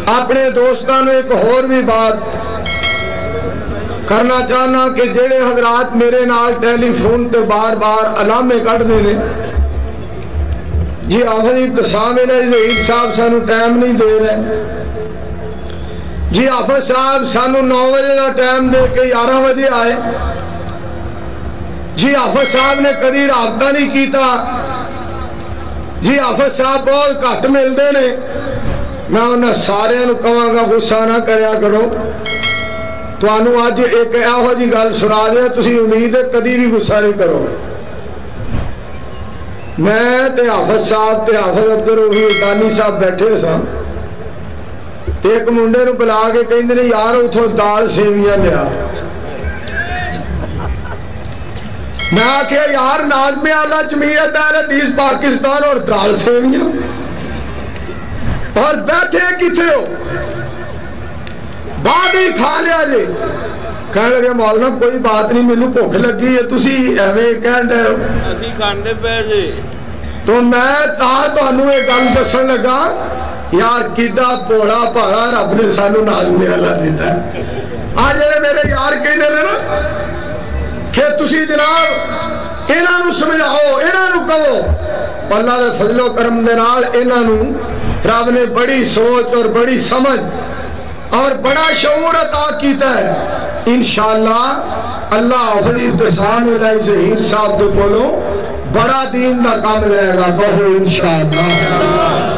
اپنے دوستان ایک اور بھی بات کرنا چاہنا کہ جڑے حضرات میرے نال ٹیلی فون تے بار بار علامے کٹ دینے جی آفت ابتسام ظہیر صاحب سانو ٹائم نہیں دے رہے، جی آفت صاحب سانو 9 بجے کا ٹائم دے کے 11 بجے آئے، جی آفت صاحب نے کبھی رابطہ نہیں کیتا، جی آفت صاحب بہت گھٹ ملتے نے، میں انہیں سارے کہاں گا غصہ نہ کریا کرو، تانوں اج ایک ایہو جی گل سنا دیا تسی امید ہے کدی بھی غصہ نہیں کرو۔ میں تے حافظ صاحب تے حافظ عبدالرحیم الدانی صاحب بیٹھے سا، ایک منڈے نو بلا کے کہندے نے یار اتھوں دال سیویاں لیا، میں آکھیا یار ناظم اعلیٰ جمعیت اہل حدیث پاکستان اور دال سیویاں اور بیٹھے کتھے ہو، بعد ہی کھا لیا جی، کہنے لگے مولانا کوئی بات نہیں مینوں بھوک لگی ہے تسی ایویں کہن دے ہو، اسی کھاندے پے جی، تو میں تانوں ایک گل دسن لگا یار کیڈا بوڑا بھاڑا رب نے سانو ناظم اعلیٰ دیتا ہے۔ آج جڑے میرے یار کہندے نے نا کہ تسی جناب انہاں نوں سمجھاؤ، انہاں نوں کہو، اللہ دے فضل و کرم دے نال انہاں نوں رب نے بڑی سوچ اور بڑی سمجھ اور بڑا شعور عطا کیتا ہے، انشاءاللہ اللہ حافظ ابتسام علیہ ظہیر صاحب دے کولوں بڑا دین دا کام لے گا، کہو انشاءاللہ۔